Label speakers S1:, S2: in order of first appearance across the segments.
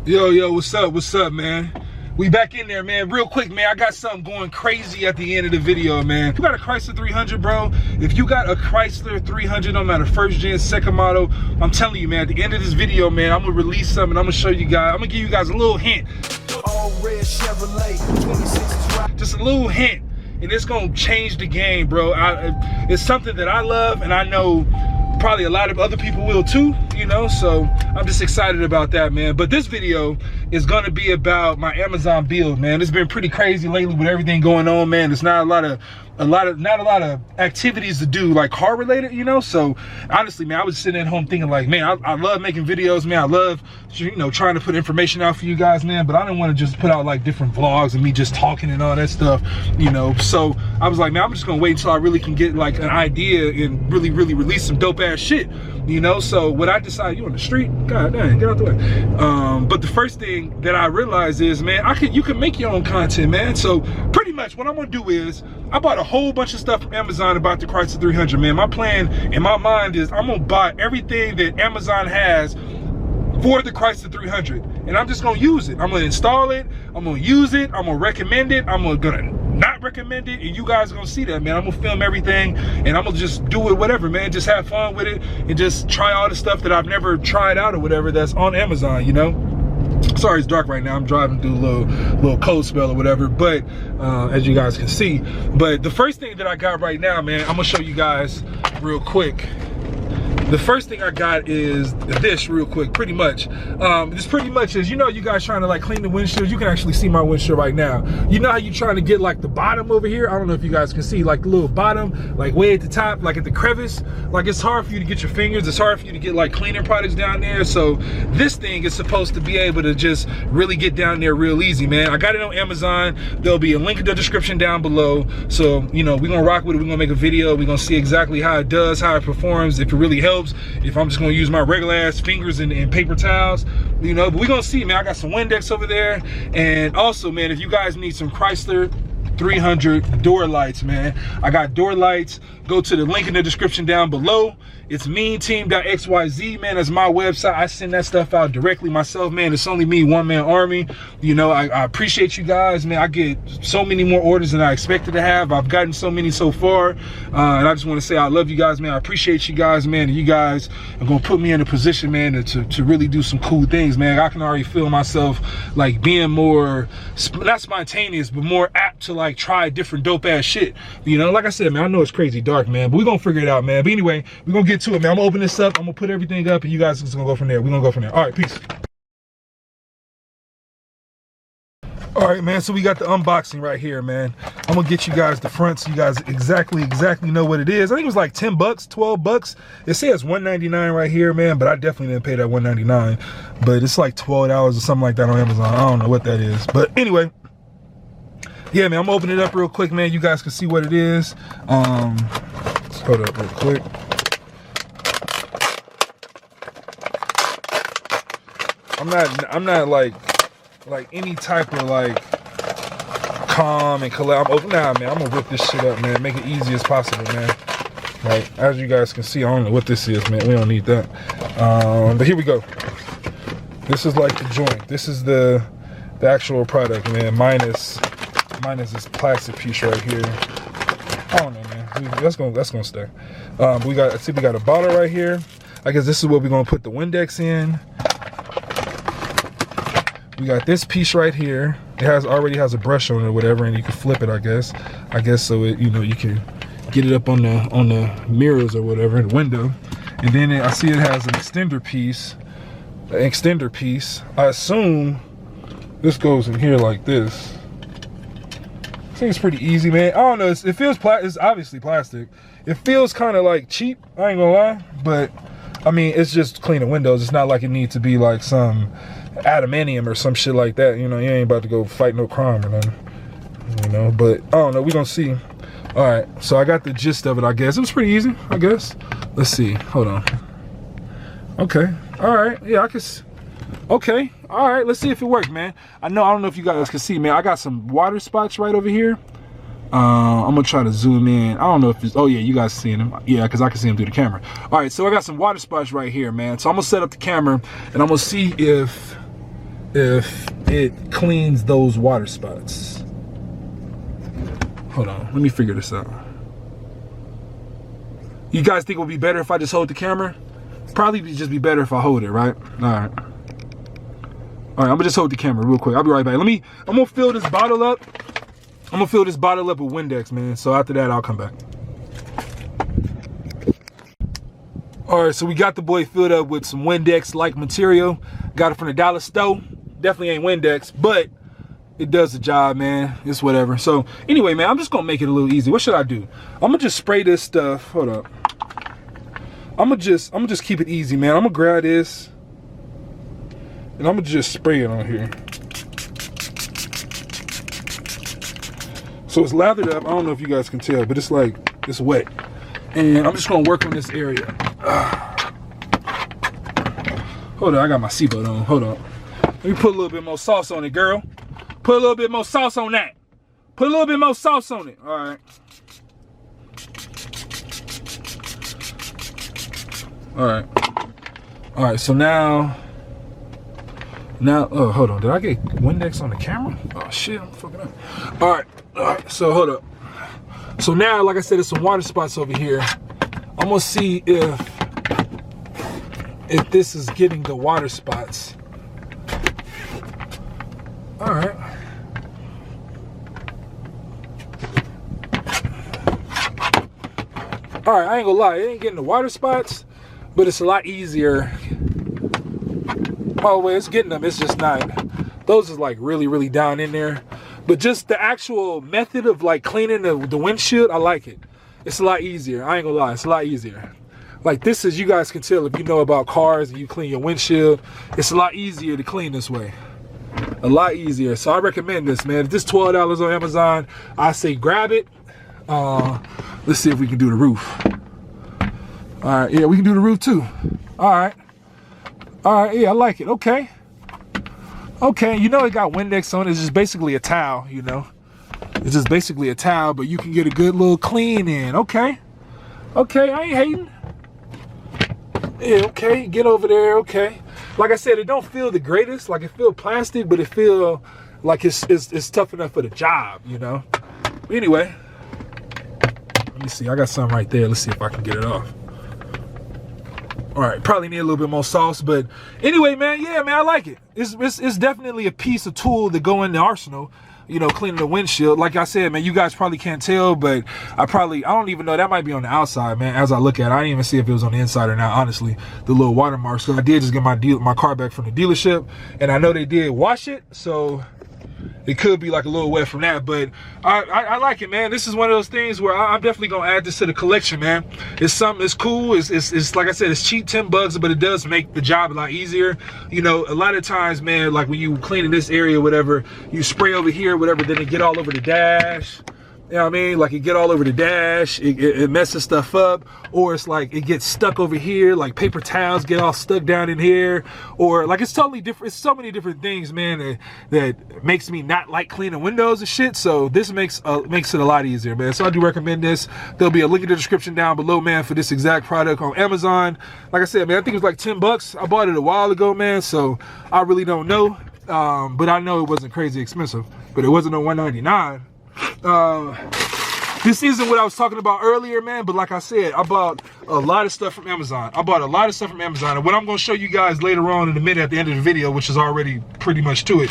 S1: Yo, what's up, man? We back in there, man. Real quick, man, I got something going crazy at the end of the video, man. You got a Chrysler 300, bro? If you got a Chrysler 300, no matter first gen, second model, I'm telling you, man, at the end of this video, man, I'm gonna release something. I'm gonna show you guys, I'm gonna give you guys a little hint.
S2: All red Chevrolet, 26
S1: just a little hint, and it's gonna change the game, bro. It's something that I love, and I know probably a lot of other people will too, you know, so I'm just excited about that, man. But this video is gonna be about my Amazon build, man. It's been pretty crazy lately with everything going on, man. There's not a lot of activities to do, like car related, you know. So honestly, man, I was sitting at home thinking like, man, I love making videos, man. I love, you know, trying to put information out for you guys, man, but I didn't want to just put out like different vlogs and me just talking and all that stuff, you know. So I was like, man, I'm just gonna wait until I really can get like an idea and really release some dope ass shit, you know. So what I decided, you on the street, god dang, get out the way. But the first thing that I realized is, man, you can make your own content, man. So pretty much what I'm gonna do is, I bought a whole bunch of stuff from Amazon about the Chrysler 300, man. My plan in my mind is I'm gonna buy everything that Amazon has for the Chrysler 300, and I'm just gonna use it. I'm gonna install it, I'm gonna use it, I'm gonna recommend it, I'm gonna not recommend it, and you guys are gonna see that, man. I'm gonna film everything, and I'm gonna just do it, whatever, man. Just have fun with it, and just try all the stuff that I've never tried out or whatever that's on Amazon, you know. Sorry, it's dark right now. I'm driving through a little cold spell or whatever, but as you guys can see. But the first thing that I got right now, man, I'm gonna show you guys real quick. The first thing I got is this real quick, pretty much. This pretty much is, you know, you guys trying to like clean the windshield. You can actually see my windshield right now. You know how you trying to get like the bottom over here? I don't know if you guys can see like the little bottom, like way at the top, like at the crevice. Like it's hard for you to get your fingers. It's hard for you to get like cleaning products down there. So this thing is supposed to be able to just really get down there real easy, man. I got it on Amazon. There'll be a link in the description down below. So, you know, we're gonna rock with it. We're gonna make a video. We're gonna see exactly how it does, how it performs, if it really helps. If I'm just gonna use my regular ass fingers and paper towels, you know. But we're gonna see, man. I got some Windex over there, and also, man, if you guys need some Chrysler 300 door lights, man, I got door lights. Go to the link in the description down below. It's meanteam.xyz, man. That's my website. I send that stuff out directly myself, man. It's only me, one man army. You know, I appreciate you guys, man. I get so many more orders than I expected to have. I've gotten so many so far, and I just want to say I love you guys, man. I appreciate you guys, man. And you guys are gonna put me in a position, man, to really do some cool things, man. I can already feel myself like being more, not spontaneous, but more apt to like try different dope ass shit. You know, like I said, man, I know it's crazy dark, man, but we're gonna figure it out, man. But anyway, we're gonna get to it, man. I'm gonna open this up, I'm gonna put everything up, and you guys are just gonna go from there. We're gonna go from there. All right, peace. All right, man, so we got the unboxing right here, man. I'm gonna get you guys the front so you guys exactly know what it is. I think it was like 10 bucks, 12 bucks. It says $1.99 right here, man, but I definitely didn't pay that $1.99. But it's like $12 or something like that on Amazon. I don't know what that is. But anyway, yeah, man, I'm gonna open it up real quick, man. You guys can see what it is. Let's hold up real quick. I'm not like any type of like calm and collab. Nah, man, I'm gonna rip this shit up, man. Make it easy as possible, man. Like, as you guys can see, I don't know what this is, man. We don't need that. But here we go. This is like the joint. This is the actual product, man. Minus this plastic piece right here. I don't know, man. That's gonna stay. We got a bottle right here. I guess this is where we're gonna put the Windex in. We got this piece right here. It already has a brush on it or whatever, and you can flip it, I guess so it, you know, you can get it up on the mirrors or whatever, the window. And then I see it has an extender piece. I assume this goes in here like this. I think it's pretty easy, man. I don't know. It feels it's obviously plastic. It feels kind of like cheap. I ain't gonna lie, but I mean, it's just cleaning windows. It's not like it needs to be like some adamantium or some shit like that. You know, you ain't about to go fight no crime or nothing. You know, but I don't know. We gonna see. All right. So I got the gist of it. I guess it was pretty easy. I guess. Let's see. Hold on. Okay. All right. Yeah, I can. Okay. All right. Let's see if it worked, man. I don't know if you guys can see, man. I got some water spots right over here. I'm gonna try to zoom in. I don't know if it's, oh yeah, you guys seeing them. Yeah, because I can see them through the camera. All right, so I got some water spots right here, man. So I'm gonna set up the camera and I'm gonna see if if it cleans those water spots. Hold on, let me figure this out. You guys think it would be better if I just hold the camera? Probably just be better if I hold it, right? All right, I'm gonna just hold the camera real quick. I'll be right back. I'm gonna fill this bottle up. I'm gonna fill this bottle up with Windex, man. So after that, I'll come back. All right, so we got the boy filled up with some Windex-like material. Got it from the dollar store. Definitely ain't Windex, but it does the job, man. It's whatever. So anyway, man, I'm just gonna make it a little easy. What should I do? I'm gonna just spray this stuff. Hold up. I'm gonna just keep it easy, man. I'm gonna grab this and I'm gonna just spray it on here. So it's lathered up. I don't know if you guys can tell, but it's like, it's wet. And I'm just gonna work on this area. Hold on, I got my seatbelt on. Hold on. Let me put a little bit more sauce on it, girl. Put a little bit more sauce on that. Put a little bit more sauce on it. All right. All right. All right, so now, oh, hold on. Did I get Windex on the camera? Oh, shit, I'm fucking up. All right, so hold up. So now, like I said, there's some water spots over here. I'm gonna see if this is getting the water spots. All right. All right, I ain't gonna lie, it ain't getting the water spots, but it's a lot easier. Oh, wait, it's getting them, it's just not. Those is like really, really down in there. But just the actual method of like cleaning the windshield, I like it. It's a lot easier, I ain't gonna lie, it's a lot easier. Like this is, you guys can tell if you know about cars and you clean your windshield, it's a lot easier to clean this way. A lot easier. So I recommend this, man. If this $12 on Amazon, I say grab it. Let's see if we can do the roof. All right, yeah, we can do the roof too. All right, yeah, I like it. Okay, you know it got Windex on it. It's just basically a towel, you know. It's just basically a towel, but you can get a good little clean in. Okay, I ain't hating. Yeah, okay, get over there. Okay, like I said, it don't feel the greatest. Like it feel plastic, but it feel like it's tough enough for the job, you know. But anyway, let me see. I got some right there. Let's see if I can get it off. All right, probably need a little bit more sauce, but anyway, man, yeah, man, I like it. It's definitely a piece of tool to go in the arsenal. You know, cleaning the windshield. Like I said, man, you guys probably can't tell, but I don't even know. That might be on the outside, man. As I look at it, I didn't even see if it was on the inside or not, honestly, the little watermarks. So I did just get my car back from the dealership, and I know they did wash it, so it could be like a little wet from that, but I like it, man. This is one of those things where I'm definitely gonna add this to the collection, man. It's something, it's cool. It's like I said, it's cheap, $10, but it does make the job a lot easier. You know, a lot of times, man, like when you clean in this area, whatever, you spray over here, whatever, then it get all over the dash. You know what I mean? Like it get all over the dash, it messes stuff up, or it's like it gets stuck over here, like paper towels get all stuck down in here, or like it's totally different. It's so many different things, man, that makes me not like cleaning windows and shit. So this makes it a lot easier, man. So I do recommend this. There'll be a link in the description down below, man, for this exact product on Amazon. Like I said, man, I think it was like $10. I bought it a while ago, man, so I really don't know, but I know it wasn't crazy expensive, but it wasn't on $199. This isn't what I was talking about earlier, man, but like I said, I bought a lot of stuff from Amazon. And what I'm going to show you guys later on in a minute at the end of the video, which is already pretty much to it,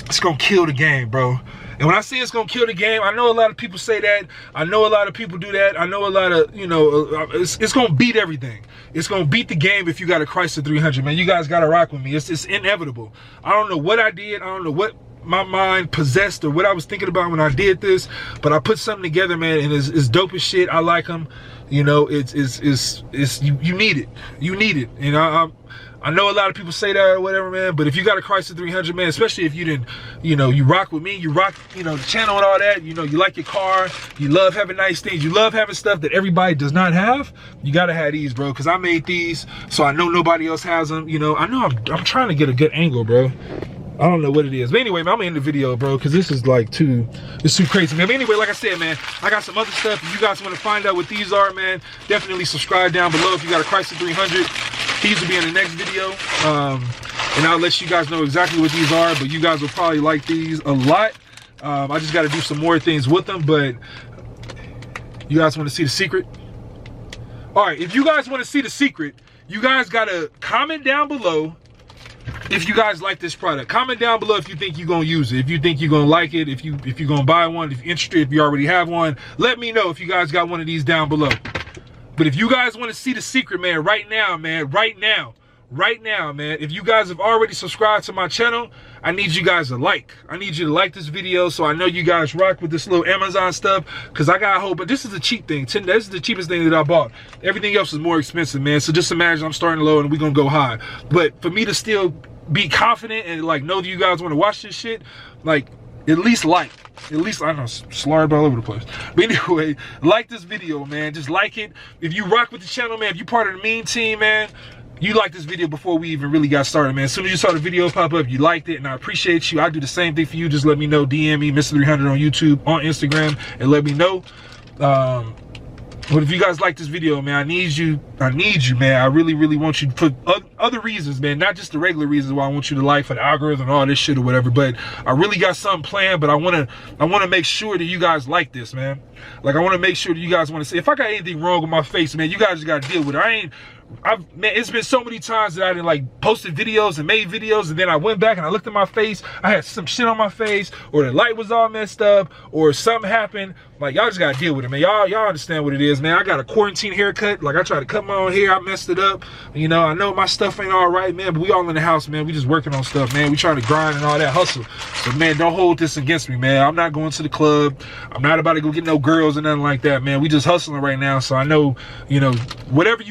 S1: it's going to kill the game, bro. And when I say it's going to kill the game, I know a lot of people say that. I know a lot of people do that. I know a lot of, you know, it's going to beat everything. It's going to beat the game if you got a Chrysler 300, man. You guys got to rock with me. It's inevitable. I don't know what I did. I don't know what my mind possessed or what I was thinking about when I did this, but I put something together, man, and it's dope as shit. I like them. You know, you need it. You need it. And I know a lot of people say that or whatever, man, but if you got a Chrysler 300, man, especially if you didn't, you know, you rock with me, you rock, you know, the channel and all that, you know, you like your car, you love having nice things, you love having stuff that everybody does not have, you gotta have these, bro, because I made these, so I know nobody else has them. You know, I know I'm trying to get a good angle, bro. I don't know what it is, but anyway, man, I'm gonna end the video, bro, because this is like it's too crazy, man. But anyway, like I said, man, I got some other stuff. If you guys want to find out what these are, man, definitely subscribe down below. If you got a Chrysler 300, these will be in the next video. and I'll let you guys know exactly what these are, but you guys will probably like these a lot. I just got to do some more things with them, but you guys want to see the secret? All right, if you guys want to see the secret, you guys got to comment down below if you guys like this product. Comment down below if you think you're going to use it, if you think you're going to like it, if you're going to buy one, if you're interested, if you already have one. Let me know if you guys got one of these down below. But if you guys want to see the secret, man, right now, man, if you guys have already subscribed to my channel, I need you guys to like. I need you to like this video so I know you guys rock with this little Amazon stuff, because I got a whole, but this is a cheap thing. This is the cheapest thing that I bought. Everything else is more expensive, man. So just imagine I'm starting low and we're going to go high. But for me to still be confident and like know that you guys want to watch this shit, like at least, I don't know, slurred all over the place. But anyway, like this video, man. Just like it. If you rock with the channel, man, if you part of the meme team, man, you liked this video before we even really got started, man. As soon as you saw the video pop up, you liked it, and I appreciate you. I do the same thing for you. Just let me know. DM me, Mr300 on YouTube, on Instagram, and let me know. But if you guys like this video, man, I need you, man. I really, really want you for other reasons, man. Not just the regular reasons why I want you to like for the algorithm and all this shit or whatever. But I really got something planned. But I wanna make sure that you guys like this, man. Like I wanna make sure that you guys wanna say, if I got anything wrong with my face, man, you guys just gotta deal with it. Man, it's been so many times that I didn't like posted videos and made videos, and then I went back and I looked at my face. I had some shit on my face, or the light was all messed up, or something happened. Like y'all just gotta deal with it, man. Y'all understand what it is, man. I got a quarantine haircut. Like I tried to cut my own hair, I messed it up. You know, I know my stuff ain't all right, man. But we all in the house, man. We just working on stuff, man. We trying to grind and all that hustle. So man, don't hold this against me, man. I'm not going to the club. I'm not about to go get no girls or nothing like that, man. We just hustling right now. So I know, you know, whatever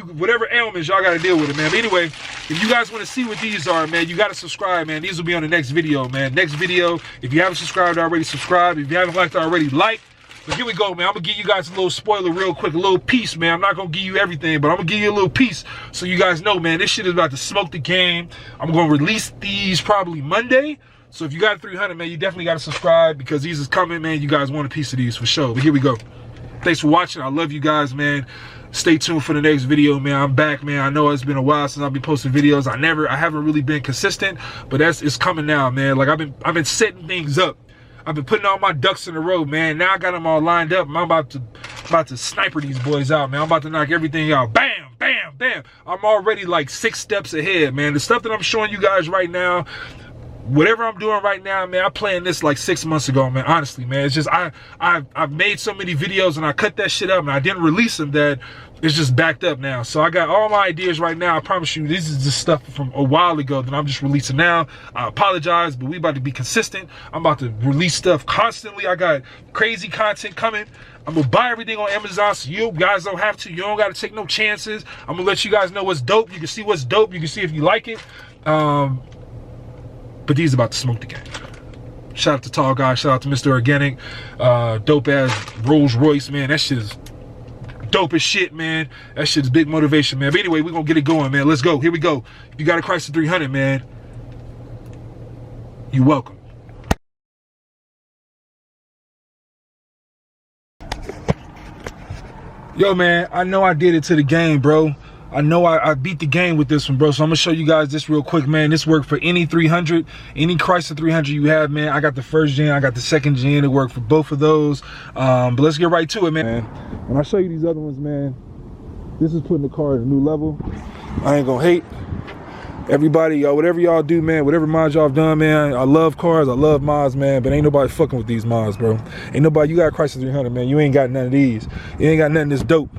S1: ailments, y'all gotta deal with it, man. But anyway, if you guys want to see what these are, man, you gotta subscribe, man. These will be on the next video, man. Next video. If you haven't subscribed already, subscribe. If you haven't liked already, like. But here we go, man. I'm gonna give you guys a little spoiler real quick, a little piece, man. I'm not gonna give you everything, but I'm gonna give you a little piece so you guys know, man, this shit is about to smoke the game. I'm gonna release these probably Monday. So if you got 300, man, you definitely gotta subscribe, because these is coming, man. You guys want a piece of these for sure. But here we go. Thanks for watching. I love you guys, man. Stay tuned for the next video, man. I'm back, man. I know it's been a while since I've been posting videos. I haven't really been consistent, but it's coming now, man. Like I've been setting things up. I've been putting all my ducks in a row, man. Now I got them all lined up. I'm about to sniper these boys out, man. I'm about to knock everything out. Bam, bam, bam. I'm already like 6 steps ahead, man. The stuff that I'm showing you guys right now, whatever I'm doing right now, man, I planned this like 6 months ago, man. Honestly, man, it's just I've made so many videos and I cut that shit up and I didn't release them that it's just backed up now. So I got all my ideas right now. I promise you, this is just stuff from a while ago that I'm just releasing now. I apologize, but we about to be consistent. I'm about to release stuff constantly. I got crazy content coming. I'm gonna buy everything on Amazon, so you guys don't have to. You don't gotta take no chances. I'm gonna let you guys know what's dope. You can see what's dope. You can see if you like it. But these about to smoke the game. Shout out to Tall Guy. Shout out to Mr. Organic. Dope ass Rolls Royce, man. That shit is dope as shit, man. That shit is big motivation, man. But anyway, we're gonna get it going, man. Let's go. Here we go. If you got a Chrysler 300, man, you're welcome. Yo, man, I know I did it to the game, bro. I know I beat the game with this one, bro. So I'm gonna show you guys this real quick, man. This worked for any 300, any Chrysler 300 you have, man. I got the 1st gen, I got the 2nd gen. It worked for both of those. But let's get right to it, man. When I show you these other ones, man, this is putting the car at a new level. I ain't gonna hate. Everybody, y'all, whatever y'all do, man, whatever mods y'all have done, man, I love cars, I love mods, man, but ain't nobody fucking with these mods, bro. Ain't nobody, you got a Chrysler 300, man, you ain't got none of these. You ain't got nothing that's dope.